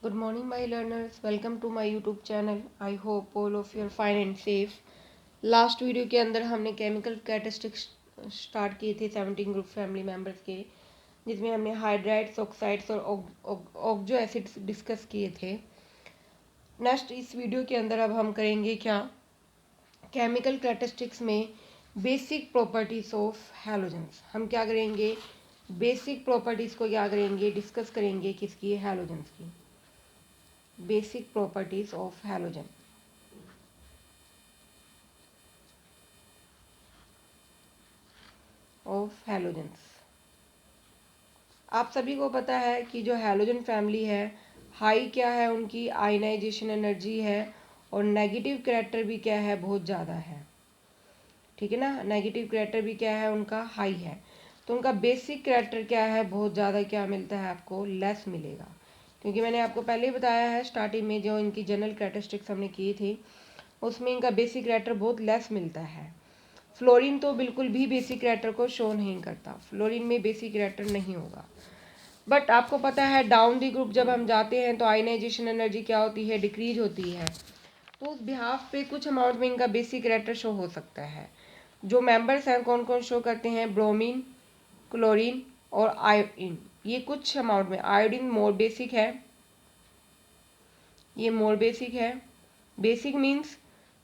Good morning, my learners. Welcome to my YouTube channel. I hope all of you are fine and safe. Last video के अंदर हमने chemical characteristics start किए थे 17 group family members के, जिसमें हमने hydrides, oxides और oxo acids discuss किए थे। नेक्स्ट इस वीडियो के अंदर अब हम करेंगे क्या, केमिकल कैरेक्टरिस्टिक्स में बेसिक प्रॉपर्टीज ऑफ हैलोजेंस। हम क्या करेंगे, बेसिक प्रॉपर्टीज को क्या करेंगे, डिस्कस करेंगे किसकी, हैलोजेंस की। Basic properties of halogen. Of halogens. आप सभी को पता है कि जो हैलोजन फैमिली है, हाई क्या है उनकी आयनाइजेशन एनर्जी है, और नेगेटिव कैरेक्टर भी क्या है, बहुत ज़्यादा है। ठीक है ना, नेगेटिव कैरेक्टर भी क्या है उनका, हाई है। तो उनका बेसिक कैरेक्टर क्या है, बहुत ज़्यादा क्या मिलता है आपको, लेस मिलेगा। क्योंकि मैंने आपको पहले ही बताया है स्टार्टिंग में, जो इनकी जनरल कैरेक्टरिस्टिक्स हमने की थी, उसमें इनका बेसिक कैरेक्टर बहुत लेस मिलता है। फ्लोरीन तो बिल्कुल भी बेसिक कैरेक्टर को शो नहीं करता, फ्लोरीन में बेसिक कैरेक्टर नहीं होगा। बट आपको पता है डाउन दी ग्रुप जब हम जाते हैं तो आयनाइजेशन एनर्जी क्या होती है, डिक्रीज होती है। तो उस बिहाफ पे कुछ अमाउंट में इनका बेसिक कैरेक्टर शो हो सकता है। जो मेंबर्स हैं कौन कौन शो करते हैं, ब्रोमीन, क्लोरीन और आयोडीन। ये कुछ अमाउंट में, आयोडीन मोर बेसिक है, ये मोर बेसिक है। बेसिक मीन्स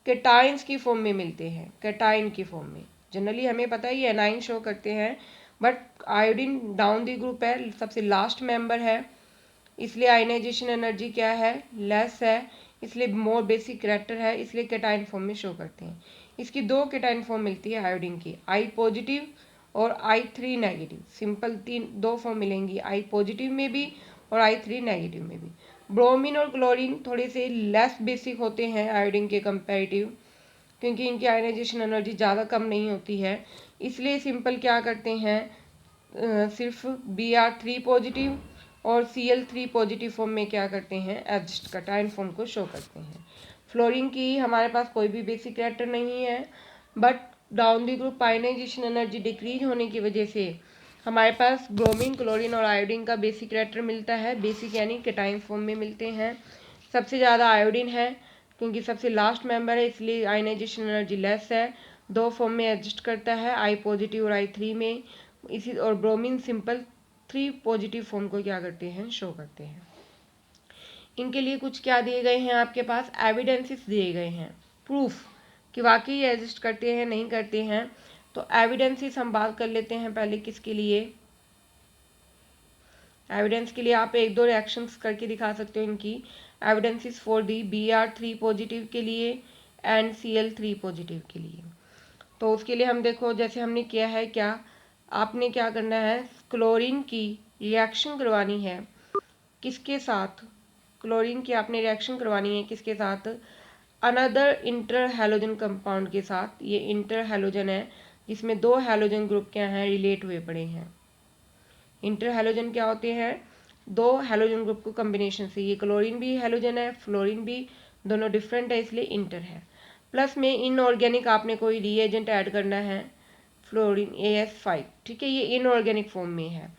कैटाइंस की फॉर्म में मिलते हैं, कैटाइन की फॉर्म में। जनरली हमें पता है ये एनाइन शो करते हैं, but iodine down the group है, सबसे लास्ट मेंबर है, इसलिए आयनाइजेशन एनर्जी क्या है, लेस है, इसलिए मोर बेसिक कैरेक्टर है, इसलिए कैटाइन फॉर्म में शो करते हैं। इसकी दो कैटाइन फॉर्म मिलती है आयोडीन की, आई पॉजिटिव और I3 नेगेटिव। सिंपल दो फॉर्म मिलेंगी, आई पॉजिटिव में भी और I3 नेगेटिव में भी। ब्रोमीन और क्लोरीन थोड़े से लेस बेसिक होते हैं आयोडीन के कंपैरेटिव, क्योंकि इनकी आयनाइजेशन एनर्जी ज़्यादा कम नहीं होती है। इसलिए सिंपल क्या करते हैं, सिर्फ Br3 पॉजिटिव और Cl3 पॉजिटिव फॉर्म में क्या करते हैं, एडजस्ट कैटाइन फॉर्म को शो करते हैं। फ्लोरीन की हमारे पास कोई भी बेसिक कैरेक्टर नहीं है, but down the group ionisation energy decrease होने की वजह से हमारे पास ब्रोमीन, क्लोरीन और आयोडीन का बेसिक कैरेक्टर मिलता है। बेसिक यानी कैटाइन फॉर्म में मिलते हैं। सबसे ज़्यादा आयोडीन है, क्योंकि सबसे लास्ट मेंबर है, इसलिए आयनाइजेशन एनर्जी लेस है, दो फॉर्म में एडजस्ट करता है, आई पॉजिटिव और I3 में। इसी और ब्रोमीन सिंपल 3 पॉजिटिव फॉर्म को क्या करते हैं, शो करते हैं। इनके लिए कुछ क्या दिए गए हैं आपके पास, एविडेंसेस दिए गए हैं, प्रूफ कि वाकई एग्जिस्ट करते हैं नहीं करते हैं। तो एविडेंसेस हम बात कर लेते हैं पहले किसके लिए। एविडेंस के लिए आप एक दो रिएक्शंस करके दिखा सकते हो इनकी। Evidences for the Br3 positive के लिए एंड Cl3 पॉजिटिव के लिए। तो उसके लिए हम देखो, जैसे हमने किया है क्या, आपने क्या करना है, क्लोरीन की रिएक्शन करवानी है किसके साथ, क्लोरीन की आपने रिएक्शन करवानी है किसके साथ, अनदर इंटर हैलोजन कंपाउंड के साथ। ये इंटर हैलोजन है जिसमें दो हैलोजन ग्रुप क्या हैं, रिलेट हुए पड़े हैं। इंटर हैलोजन क्या होते हैं, दो हैलोजन ग्रुप को कॉम्बिनेशन से, ये क्लोरीन भी हैलोजन है, फ्लोरीन भी, दोनों डिफरेंट है इसलिए इंटर है। प्लस में इनऑर्गेनिक आपने कोई रिएजेंट ऐड करना है, फ्लोरीन AS5, ठीक है, ये इनऑर्गेनिक फॉर्म में है।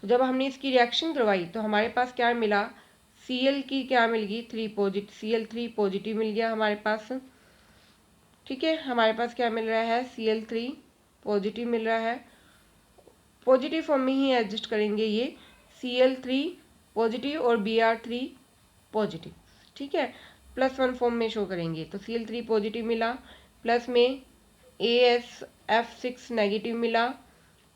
तो जब हमने इसकी रिएक्शन करवाई तो हमारे पास क्या मिला, Cl की क्या मिल गई, 3 पॉजिटिव, Cl3 पॉजिटिव मिल गया हमारे पास। ठीक है, हमारे पास क्या मिल रहा है, Cl3 पॉजिटिव मिल रहा है। पॉजिटिव फॉर्म में ही एडजस्ट करेंगे ये, Cl3 पॉजिटिव और Br3 पॉजिटिव। ठीक है, +1 फॉर्म में शो करेंगे। तो Cl3 पॉजिटिव मिला, प्लस में AsF6 नेगेटिव मिला,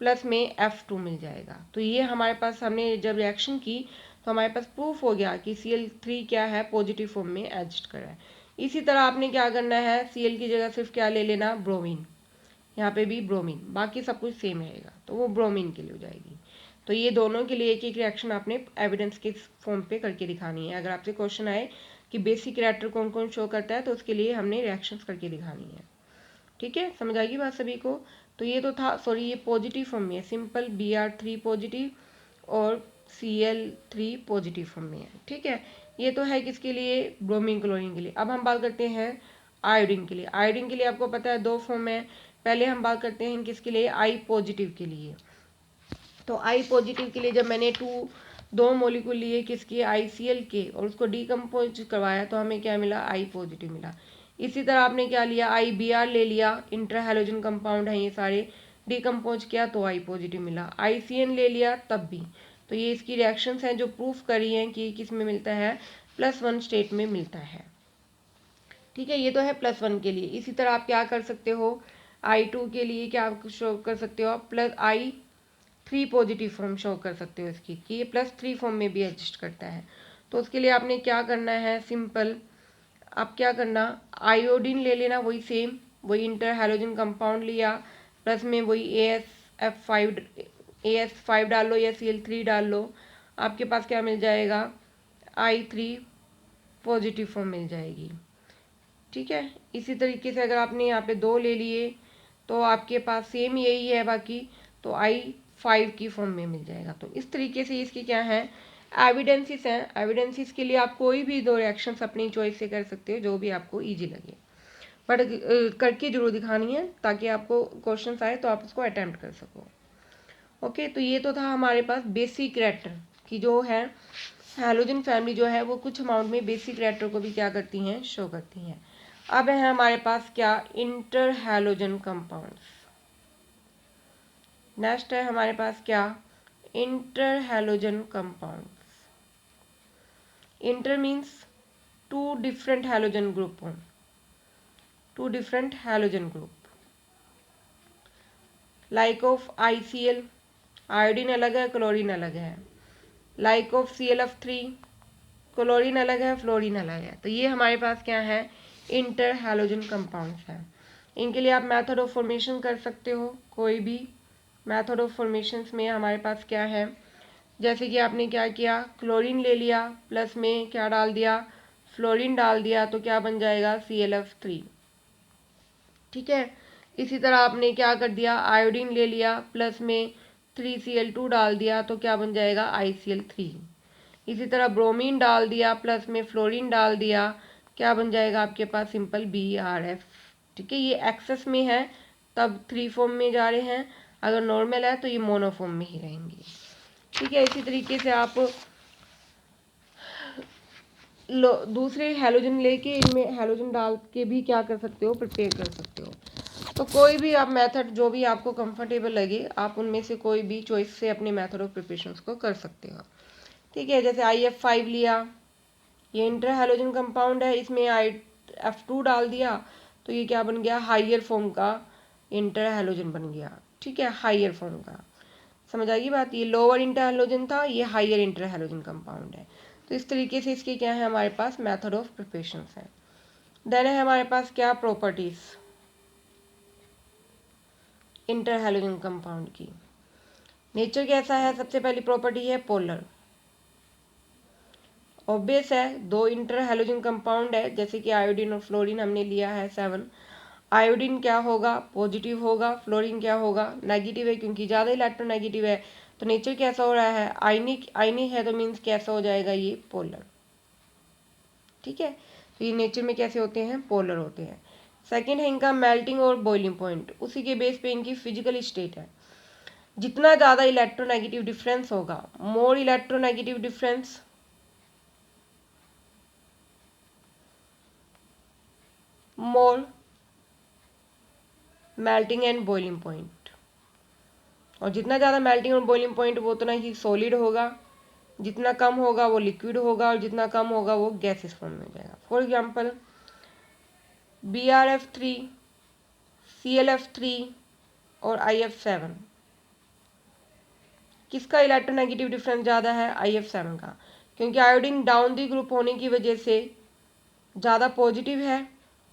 प्लस में F2 मिल जाएगा। तो ये हमारे पास, हमने जब रिएक्शन की तो हमारे पास प्रूफ हो गया कि Cl3 क्या है, पॉजिटिव फॉर्म में एडजस्ट कर रहा है। इसी तरह आपने क्या करना है, Cl की जगह सिर्फ क्या ले लेना, ब्रोमीन, यहाँ पे भी ब्रोमीन, बाकी सब कुछ सेम रहेगा, तो वो ब्रोमीन के लिए हो जाएगी। तो ये दोनों के लिए एक एक रिएक्शन आपने एविडेंस के फॉर्म पे करके दिखानी है। अगर आपसे क्वेश्चन आए कि बेसिक रिएक्टर कौन कौन शो करता है, तो उसके लिए हमने रिएक्शंस करके दिखानी है। ठीक है, समझ आएगी बात सभी को। तो ये तो था, सॉरी, ये पॉजिटिव फॉर्म में है, सिंपल Br3 पॉजिटिव और Cl3 पॉजिटिव फॉर्म में है। ठीक है, ये तो है किसके लिए, ब्रोमीन क्लोरीन के लिए। अब हम बात करते हैं आयोडीन के लिए। आयोडीन के लिए आपको पता है दो फॉर्म है। पहले हम बात करते हैं किसके लिए, I पॉजिटिव के लिए। तो I पॉजिटिव के लिए जब मैंने 2 2 मॉलिक्यूल लिए किसके, ICl के, और उसको डिकम्पोज करवाया तो हमें क्या मिला, I पॉजिटिव मिला। इसी तरह आपने क्या लिया, IBr ले लिया, इंटर हैलोजन कंपाउंड है ये सारे, डिकम्पोज किया तो I पॉजिटिव मिला। ICN ले लिया तब भी। तो ये इसकी रिएक्शंस हैं जो प्रूफ करी हैं कि किस में मिलता है, +1 स्टेट में मिलता है। ठीक है, ये तो है +1 के लिए। इसी तरह आप क्या कर सकते हो, I2 के लिए क्या शो कर सकते हो आप, +I3 पॉजिटिव फॉर्म शो कर सकते हो इसकी, कि ये +3 फॉर्म में भी एग्जिस्ट करता है। तो उसके लिए आपने क्या करना है, सिंपल, आप क्या करना, आयोडीन ले लेना, वही सेम, वही इंटर हैलोजन कंपाउंड लिया, प्लस में वही AS5 डाल लो या Cl3 डाल लो, आपके पास क्या मिल जाएगा, I3 पॉजिटिव फॉर्म मिल जाएगी। ठीक है, इसी तरीके से अगर आपने यहाँ पे 2 ले लिए तो आपके पास सेम यही है बाकी, तो I5 की फॉर्म में मिल जाएगा। तो इस तरीके से इसके क्या है, एविडेंसेस हैं। एविडेंसेस के लिए आप कोई भी 2 रिएक्शंस अपनी चॉइस से कर सकते हो, जो भी आपको ईजी लगे, बट करके जरूर दिखानी है ताकि आपको क्वेश्चन आए तो आप उसको अटैम्प्ट कर सको। ओके, तो ये तो था हमारे पास बेसिक रिएक्टर की जो है हैलोजन फैमिली जो है वो कुछ अमाउंट में बेसिक रिएक्टर को भी क्या करती हैं, शो करती हैं। अब है हमारे पास क्या, इंटर हैलोजन कंपाउंड्स। नेक्स्ट है हमारे पास क्या, inter halogen compounds. Inter means 2 different halogen group हों, 2 different halogen group, like of ICl, iodine अलग है, क्लोरीन अलग है, लाइक ऑफ ClF3, क्लोरीन अलग है, फ्लोरीन अलग है। तो ये हमारे पास क्या है, इंटर हैलोजन कंपाउंड्स हैं। इनके लिए आप मेथड ऑफ फॉर्मेशन कर सकते हो, कोई भी मेथड ऑफ फॉर्मेशन में हमारे पास क्या है, जैसे कि आपने क्या किया, क्लोरीन ले लिया, प्लस में क्या डाल दिया, फ्लोरीन डाल दिया, तो क्या बन जाएगा, ClF3। ठीक है, इसी तरह आपने क्या कर दिया, आयोडीन ले लिया, प्लस में 3Cl2 डाल दिया, तो क्या बन जाएगा, ICl3। इसी तरह ब्रोमीन डाल दिया, प्लस में फ्लोरीन डाल दिया, क्या बन जाएगा आपके पास, सिंपल BRF। ठीक है, ये एक्सेस में है तब 3 फॉर्म में जा रहे हैं, अगर नॉर्मल है तो ये मोनोफॉर्म में ही रहेंगे। ठीक है, इसी तरीके से आप दूसरे हैलोजन लेके इनमें हैलोजन डाल के भी क्या कर सकते हो, प्रिपेयर कर सकते हो। तो कोई भी आप मेथड जो भी आपको कंफर्टेबल लगे, आप उनमें से कोई भी चॉइस से अपने मेथड ऑफ प्रिपरेशन को कर सकते हो। ठीक है, जैसे IF5 लिया, ये इंटर हैलोजन कंपाउंड है, इसमें IF2 डाल दिया, तो ये क्या बन गया, हाइयर फॉर्म का इंटर हैलोजन बन गया। ठीक है, हाइयर फॉर्म का, समझ आएगी बात। ये लोअर इंटर हैलोजन था, ये हाइयर इंटर हैलोजन कंपाउंड है। तो इस तरीके से इसके क्या है हमारे पास, मेथड ऑफ प्रिपरेशन है। देन है हमारे पास क्या, प्रॉपर्टीज इंटर हैलोजन कंपाउंड की। नेचर कैसा है, सबसे पहली प्रॉपर्टी है पोलर। ऑब्वियस है, 2 इंटर हैलोजन कंपाउंड है, जैसे कि आयोडीन और फ्लोरीन हमने लिया है 7। आयोडीन क्या होगा, पॉजिटिव होगा, फ्लोरीन क्या होगा, नेगेटिव है, क्योंकि ज़्यादा इलेक्ट्रोनेगेटिव है। तो नेचर कैसा हो रहा है, आयनिक, आयनिक है, तो मीन्स कैसा हो जाएगा, ये पोलर। ठीक है, तो ये नेचर में कैसे होते हैं, पोलर होते हैं। सेकेंड है इनका मेल्टिंग और बॉइलिंग पॉइंट, उसी के बेस पे इनकी फिजिकल स्टेट है। जितना ज़्यादा इलेक्ट्रोनेगेटिव डिफरेंस होगा, more electronegative difference, more melting and boiling point, और जितना ज़्यादा मेल्टिंग और बॉइलिंग पॉइंट वो उतना ही सॉलिड होगा, जितना कम होगा वो लिक्विड होगा, और जितना कम होगा वो गैसेस फॉर्म में हो जाएगा। फॉर एग्जांपल BRF3, ClF3 और IF7, किसका इलेक्ट्रोनेगेटिव डिफरेंस ज़्यादा है, IF7 का, क्योंकि आयोडीन डाउन दी ग्रुप होने की वजह से ज़्यादा पॉजिटिव है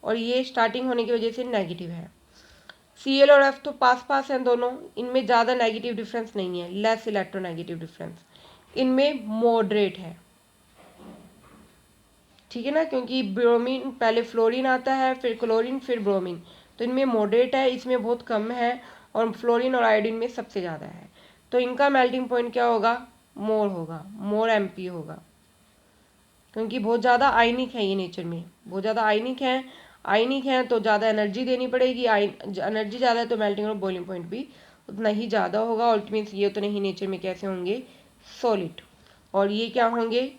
और ये स्टार्टिंग होने की वजह से नेगेटिव है। Cl और F तो पास पास हैं दोनों, इनमें ज़्यादा नेगेटिव डिफरेंस नहीं है, लेस इलेक्ट्रोनेगेटिव डिफरेंस, इनमें मॉडरेट है। ठीक है ना, क्योंकि ब्रोमीन पहले फ्लोरीन आता है, फिर क्लोरीन, फिर ब्रोमीन, तो इनमें मॉडरेट है, इसमें बहुत कम है, और फ्लोरीन और आयोडीन में सबसे ज़्यादा है। तो इनका मेल्टिंग पॉइंट क्या होगा, मोर होगा, मोर MP होगा, क्योंकि बहुत ज़्यादा आयनिक है ये नेचर में, बहुत ज़्यादा आयनिक है। आयनिक है तो ज़्यादा एनर्जी देनी पड़ेगी, एनर्जी ज़्यादा है तो मेल्टिंग और बॉइलिंग पॉइंट भी उतना ही ज़्यादा होगा, और इट मीन्स ये उतने ही नेचर में कैसे होंगे, सॉलिड। और ये क्या होंगे,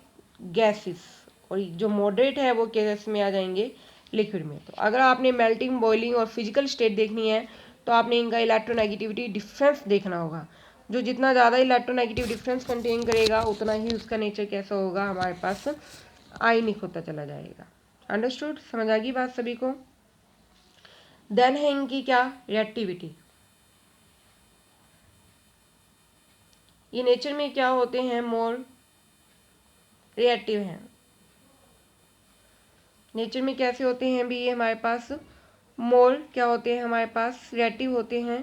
गैसेस, और जो मॉडरेट है वो गैस में आ जाएंगे, लिक्विड में। तो अगर आपने मेल्टिंग, बॉइलिंग और फिजिकल स्टेट देखनी है तो आपने इनका इलेक्ट्रोनेगेटिविटी डिफरेंस देखना होगा। जो जितना ज़्यादा इलेक्ट्रोनेगेटिव डिफरेंस कंटेन करेगा उतना ही उसका नेचर कैसा होगा, हमारे पास आयनिक होता चला जाएगा। अंडरस्टूड, समझ आ गई बात सभी को। देन है इनकी क्या, रिएक्टिविटी। ये नेचर में क्या होते हैं, मोर रिएक्टिव हैं। नेचर में कैसे होते हैं भी, ये हमारे पास मोर क्या होते हैं, हमारे पास रिएक्टिव होते हैं,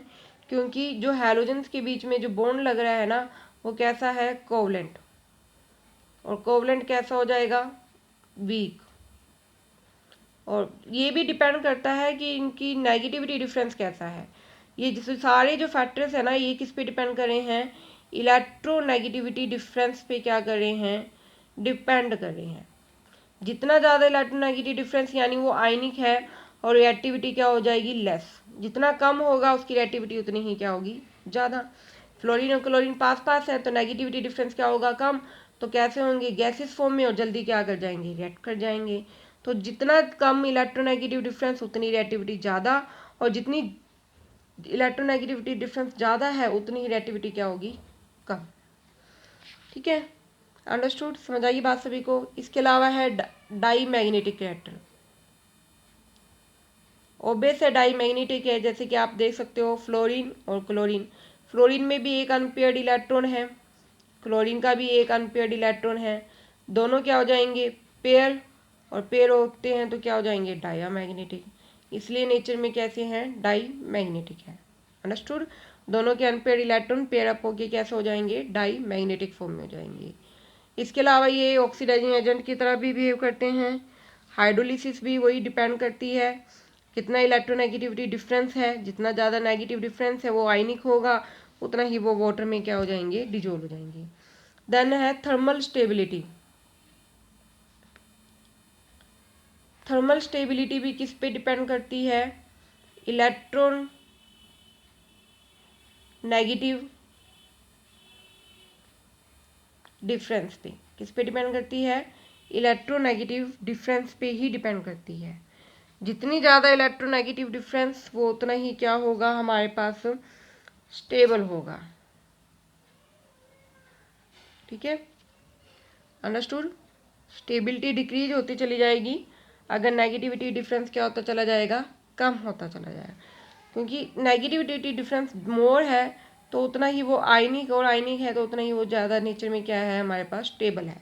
क्योंकि जो हैलोजेंस के बीच में जो बॉन्ड लग रहा है ना, वो कैसा है, कोवलेंट। और कोवलेंट कैसा हो जाएगा, वीक। और ये भी डिपेंड करता है कि इनकी नेगेटिविटी डिफरेंस कैसा है। ये जैसे सारे जो फैक्टर्स है ना, ये किस पे डिपेंड कर रहे हैं, इलेक्ट्रोनेगेटिविटी डिफरेंस पे क्या कर रहे हैं, डिपेंड कर रहे हैं। जितना ज़्यादा इलेक्ट्रोनेगेटिव डिफरेंस यानी वो आयनिक है, और रिएक्टिविटी क्या हो जाएगी, लेस। जितना कम होगा उसकी रिएक्टिविटी उतनी ही क्या होगी, ज़्यादा। फ्लोरीन और क्लोरीन पास पास है तो नेगेटिविटी डिफरेंस क्या होगा, कम। तो कैसे होंगे, गैसेस फॉर्म में, और जल्दी क्या कर जाएंगे, रिएक्ट कर जाएंगे। तो जितना कम इलेक्ट्रोनेगेटिव डिफरेंस उतनी रिएक्टिविटी ज़्यादा, और जितनी इलेक्ट्रोनेगेटिविटी डिफरेंस ज़्यादा है उतनी ही रिएक्टिविटी क्या होगी, कम। ठीक है, अंडरस्टूड, समझ आइए बात सभी को। इसके अलावा है डाई मैग्नेटिक कैरेक्टर। ओबेस है, डाई मैग्नेटिक है, जैसे कि आप देख सकते हो फ्लोरीन और क्लोरीन। फ्लोरीन में भी एक अनपेयर्ड इलेक्ट्रॉन है, क्लोरीन का भी एक अनपेयर्ड इलेक्ट्रॉन है। दोनों क्या हो जाएंगे, पेयर, और पेयर होते हैं तो क्या हो जाएंगे, डाया मैग्नेटिक। इसलिए नेचर में कैसे हैं, डाई मैग्नेटिक है। अंडरस्टूड, दोनों के अनपेयर्ड इलेक्ट्रॉन पेयर अप होके कैसे हो जाएंगे, डाई मैग्नेटिक फॉर्म में हो जाएंगे। इसके अलावा ये ऑक्सीडाइजिंग एजेंट की तरह भी बिहेव करते हैं। हाइड्रोलिसिस भी वही डिपेंड करती है, कितना इलेक्ट्रोनेगेटिविटी डिफरेंस है। जितना ज़्यादा नेगेटिव डिफरेंस है वो आयनिक होगा, उतना ही वो वाटर में क्या हो जाएंगे, डिजोल्व हो जाएंगे। देन है थर्मल स्टेबिलिटी। थर्मल स्टेबिलिटी भी किस पे डिपेंड करती है, इलेक्ट्रॉन नेगेटिव डिफरेंस पे। किस पे डिपेंड करती है, इलेक्ट्रोनेगेटिव डिफरेंस पे ही डिपेंड करती है। जितनी ज़्यादा इलेक्ट्रोनेगेटिव डिफरेंस वो उतना ही क्या होगा, हमारे पास स्टेबल होगा। ठीक है, अंडरस्टूड। स्टेबिलिटी डिक्रीज होती चली जाएगी अगर नेगेटिविटी डिफरेंस क्या होता चला जाएगा, कम होता चला जाएगा। क्योंकि नेगेटिविटी डिफरेंस मोर है तो उतना ही वो आयनिक, और आयनिक है तो उतना ही वो ज़्यादा नेचर में क्या है, हमारे पास स्टेबल है।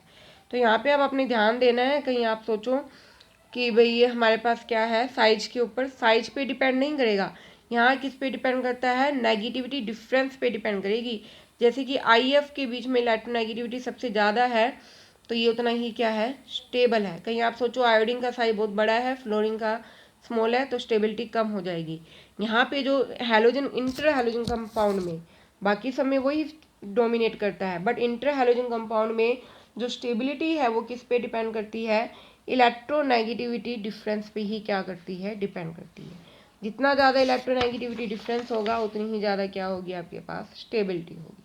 तो यहाँ पे अब अपने ध्यान देना है, कहीं आप सोचो कि भाई ये हमारे पास क्या है, साइज के ऊपर, साइज पे डिपेंड नहीं करेगा। यहाँ किस पे डिपेंड करता है, नेगेटिविटी डिफरेंस पे डिपेंड करेगी। जैसे कि IF के बीच में इलेक्ट्रोनेगेटिविटी सबसे ज़्यादा है तो ये उतना ही क्या है, स्टेबल है। कहीं आप सोचो आयोडीन का साइज बहुत बड़ा है, फ्लोरीन का स्मॉल है, तो स्टेबिलिटी कम हो जाएगी। यहाँ पे जो हैलोजन, इंटर हैलोजन कंपाउंड में, बाकी सब में वही डोमिनेट करता है, बट इंटर हैलोजन कंपाउंड में जो स्टेबिलिटी है वो किस पे डिपेंड करती है, इलेक्ट्रोनेगेटिविटी डिफरेंस पे ही क्या करती है, डिपेंड करती है। जितना ज़्यादा इलेक्ट्रोनेगेटिविटी डिफरेंस होगा उतनी ही ज़्यादा क्या होगी, आपके पास स्टेबिलिटी होगी।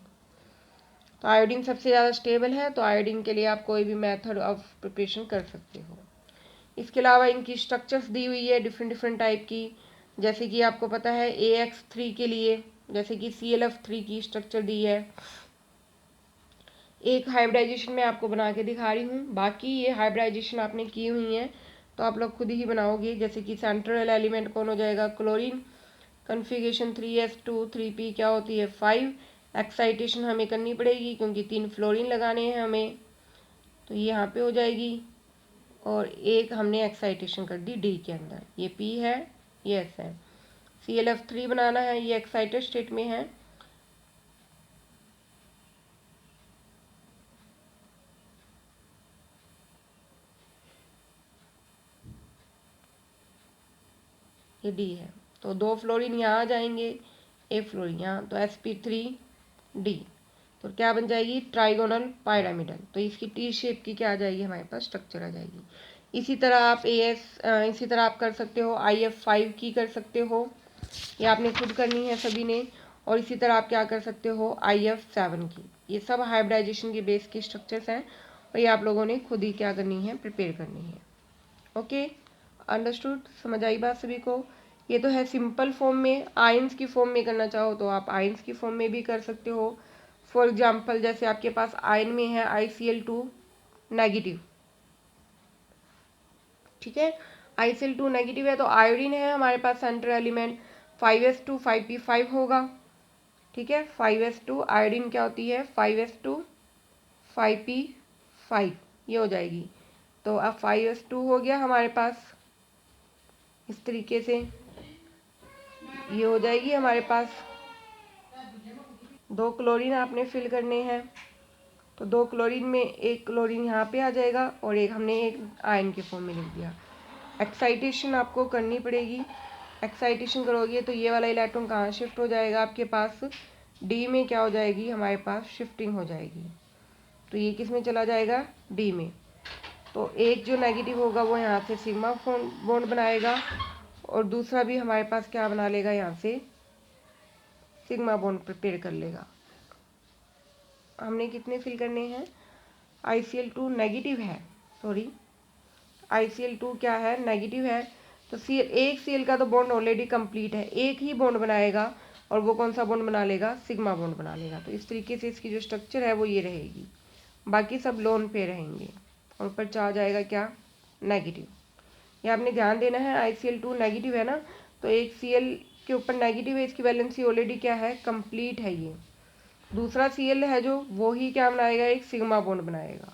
तो आयोडीन सबसे ज़्यादा स्टेबल है, तो आयोडीन के लिए आप कोई भी मेथड ऑफ प्रिपरेशन कर सकते हो। इसके अलावा इनकी स्ट्रक्चर्स दी हुई है डिफरेंट डिफरेंट टाइप की, जैसे कि आपको पता है AX3 के लिए जैसे कि ClF3 की स्ट्रक्चर दी है। एक हाइब्रिडाइजेशन मैं आपको बना के दिखा रही हूँ, बाकी ये हाइब्रिडाइजेशन आपने की हुई है तो आप लोग खुद ही बनाओगे। जैसे कि सेंट्रल एलिमेंट कौन हो जाएगा, क्लोरीन, कन्फिगरेशन 3s2 3p क्या होती है, 5। एक्साइटेशन हमें करनी पड़ेगी क्योंकि 3 फ्लोरीन लगाने हैं हमें, तो ये यहाँ पे हो जाएगी। और एक हमने एक्साइटेशन कर दी D के अंदर, ये P है, ये S है। ClF3 बनाना है, ये एक्साइटेड स्टेट में है। ये D है, तो 2 फ्लोरीन यहाँ आ जाएंगे, एक फ्लोरीन यहाँ, तो sp3D, तो क्या बन जाएगी, ट्राइगोनल पिरामिडल। तो इसकी T शेप की क्या आ जाएगी, हमारे पास स्ट्रक्चर आ जाएगी। इसी तरह आप इसी तरह आप कर सकते हो, IF5 की कर सकते हो, ये आपने खुद करनी है सभी ने। और इसी तरह आप क्या कर सकते हो, IF7 की। ये सब हाइब्रिडाइजेशन के बेस के स्ट्रक्चर्स हैं और ये आप लोगों ने खुद ही क्या करनी है, प्रिपेयर करनी है। ओके, अंडरस्टूड, समझ आई बात सभी को। ये तो है सिंपल फॉर्म में। आयंस की फॉर्म में करना चाहो तो आप आयंस की फॉर्म में भी कर सकते हो। फॉर एग्जाम्पल जैसे आपके पास आयन में है ICl2 नेगेटिव, ठीक है, ICl2 नेगेटिव है तो आयोडीन है हमारे पास सेंट्रल एलिमेंट, 5s2 5p5 होगा, ठीक है। 5s2 आयोडीन क्या होती है, 5s2 5p5, ये हो जाएगी। तो अब 5s2 हो गया हमारे पास, इस तरीके से ये हो जाएगी हमारे पास। 2 क्लोरीन आपने फिल करने हैं, तो 2 क्लोरीन में एक क्लोरीन यहाँ पे आ जाएगा और एक हमने एक आयन के फॉर्म में लिख दिया। एक्साइटेशन आपको करनी पड़ेगी, एक्साइटेशन करोगे तो ये वाला इलेक्ट्रॉन कहाँ शिफ्ट हो जाएगा आपके पास, डी में क्या हो जाएगी हमारे पास, शिफ्टिंग हो जाएगी। तो ये किस में चला जाएगा, डी में। तो एक जो नेगेटिव होगा वो यहाँ से सिग्मा बॉन्ड बनाएगा और दूसरा भी हमारे पास क्या बना लेगा, यहाँ से सिग्मा बॉन्ड प्रिपेयर कर लेगा। हमने कितने फिल करने हैं, ICl2 नेगेटिव है, सॉरी ICl2 क्या है, नेगेटिव है। तो एक Cl का तो बॉन्ड ऑलरेडी कंप्लीट है, एक ही बॉन्ड बनाएगा और वो कौन सा बॉन्ड बना लेगा, सिग्मा बॉन्ड बना लेगा। तो इस तरीके से इसकी जो स्ट्रक्चर है वो ये रहेगी, बाकी सब लोन पे रहेंगे और ऊपर चार्ज आएगा क्या, नेगेटिव। ये आपने ध्यान देना है, ICl2 नेगेटिव है ना, तो एक Cl के ऊपर नेगेटिव है, इसकी वैलेंसी ऑलरेडी क्या है, कंप्लीट है। ये दूसरा Cl है जो, वो ही क्या बनाएगा, एक सिग्मा बॉन्ड बनाएगा।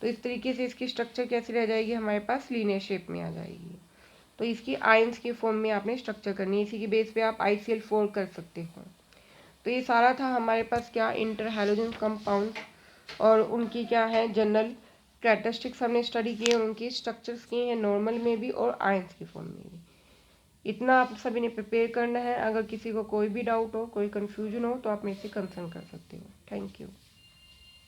तो इस तरीके से इसकी स्ट्रक्चर कैसी रह जाएगी हमारे पास, लीनियर शेप में आ जाएगी। तो इसकी आयंस की फॉर्म में आपने स्ट्रक्चर करनी है, इसी की बेस पे आप ICl4 कर सकते हो। तो ये सारा था हमारे पास क्या, इंटर हैलोजन कंपाउंड और उनकी क्या है जनरल कैरेक्टरिस्टिक्स हमने स्टडी किए और उनकी स्ट्रक्चर्स किए हैं, नॉर्मल में भी और आयंस की फॉर्म में भी। इतना आप सभी ने प्रिपेयर करना है। अगर किसी को कोई भी डाउट हो, कोई कन्फ्यूजन हो तो आप मेरे से कंसर्न कर सकते हो। Thank you.